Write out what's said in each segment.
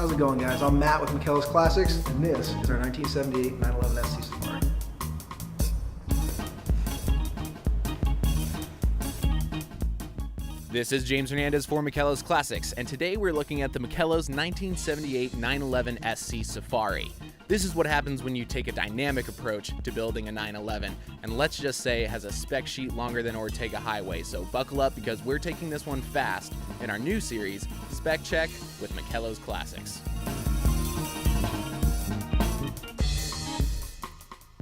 How's it going, guys? I'm Matt with Makellos Classics, and this is our 1978 911 SC Safari. This is James Hernandez for Makellos Classics, and today we're looking at the Makellos 1978 911 SC Safari. This is what happens when you take a dynamic approach to building a 911, and let's just say it has a spec sheet longer than Ortega Highway, so buckle up because we're taking this one fast in our new series, Spec Check with Makellos Classics.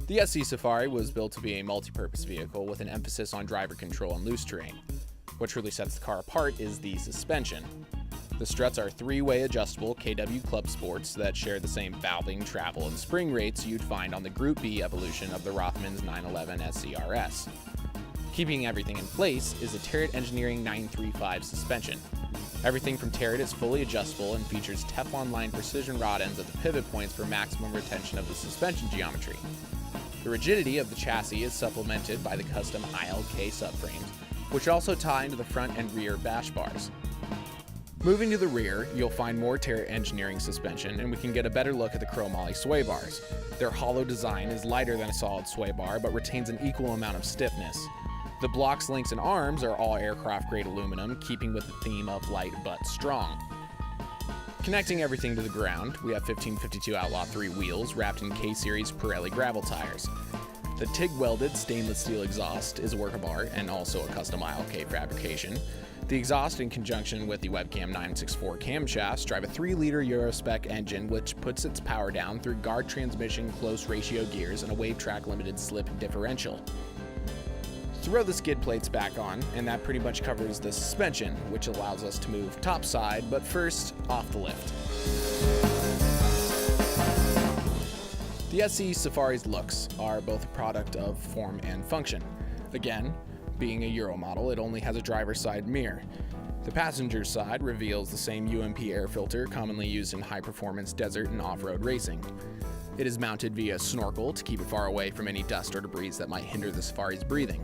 The SC Safari was built to be a multi-purpose vehicle with an emphasis on driver control and loose terrain. What truly sets the car apart is the suspension. The struts are three-way adjustable KW Clubsports that share the same valving, travel, and spring rates you'd find on the Group B evolution of the Rothmans 911 SCRS. Keeping everything in place is a Tarrett Engineering 935 suspension. Everything from Tarrett is fully adjustable and features Teflon-lined precision rod ends at the pivot points for maximum retention of the suspension geometry. The rigidity of the chassis is supplemented by the custom ILK subframes, which also tie into the front and rear bash bars. Moving to the rear, you'll find more Tarrett Engineering suspension, and we can get a better look at the chromoly sway bars. Their hollow design is lighter than a solid sway bar, but retains an equal amount of stiffness. The blocks, links, and arms are all aircraft-grade aluminum, keeping with the theme of light but strong. Connecting everything to the ground, we have 1552 Outlaw 3 wheels wrapped in K-Series Pirelli gravel tires. The TIG-welded stainless steel exhaust is a work of art and also a custom ILK fabrication. The exhaust, in conjunction with the Webcam 964 camshafts, drive a 3-liter Euro Spec engine which puts its power down through guard transmission, close ratio gears, and a wave track limited slip differential. Throw the skid plates back on, and that pretty much covers the suspension, which allows us to move topside, but first, off the lift. The SC Safari's looks are both a product of form and function. Again, being a Euro model, it only has a driver's side mirror. The passenger side reveals the same UMP air filter commonly used in high-performance desert and off-road racing. It is mounted via snorkel to keep it far away from any dust or debris that might hinder the Safari's breathing.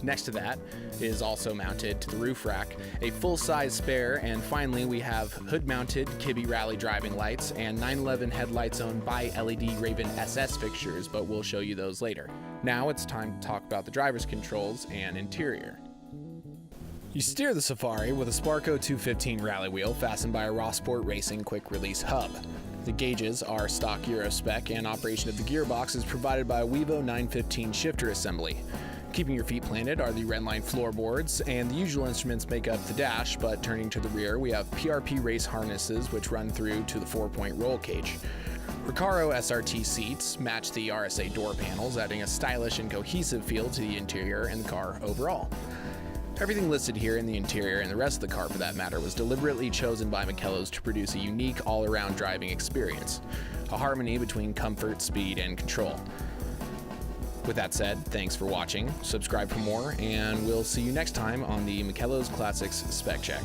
Next to that is also mounted to the roof rack a full-size spare, and finally we have hood-mounted Kibbe Rally driving lights and 911 headlights owned by LED Raven SS fixtures, but we'll show you those later. Now it's time to talk about the driver's controls and interior. You steer the Safari with a Sparco 215 rally wheel fastened by a Rossport Racing quick-release hub. The gauges are stock Euro spec, and operation of the gearbox is provided by a Wevo 915 shifter assembly. Keeping your feet planted are the Redline floorboards, and the usual instruments make up the dash, but turning to the rear, we have PRP race harnesses which run through to the 4-point roll cage. Recaro SRT seats match the RSA door panels, adding a stylish and cohesive feel to the interior and the car overall. Everything listed here in the interior, and the rest of the car for that matter, was deliberately chosen by Makellos to produce a unique all-around driving experience, a harmony between comfort, speed, and control. With that said, thanks for watching, subscribe for more, and we'll see you next time on the Makellos Classics Spec Check.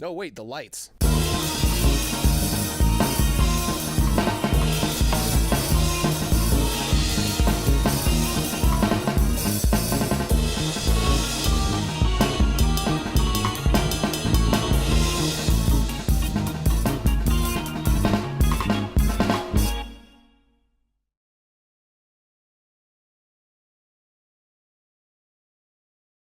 Oh wait, the lights.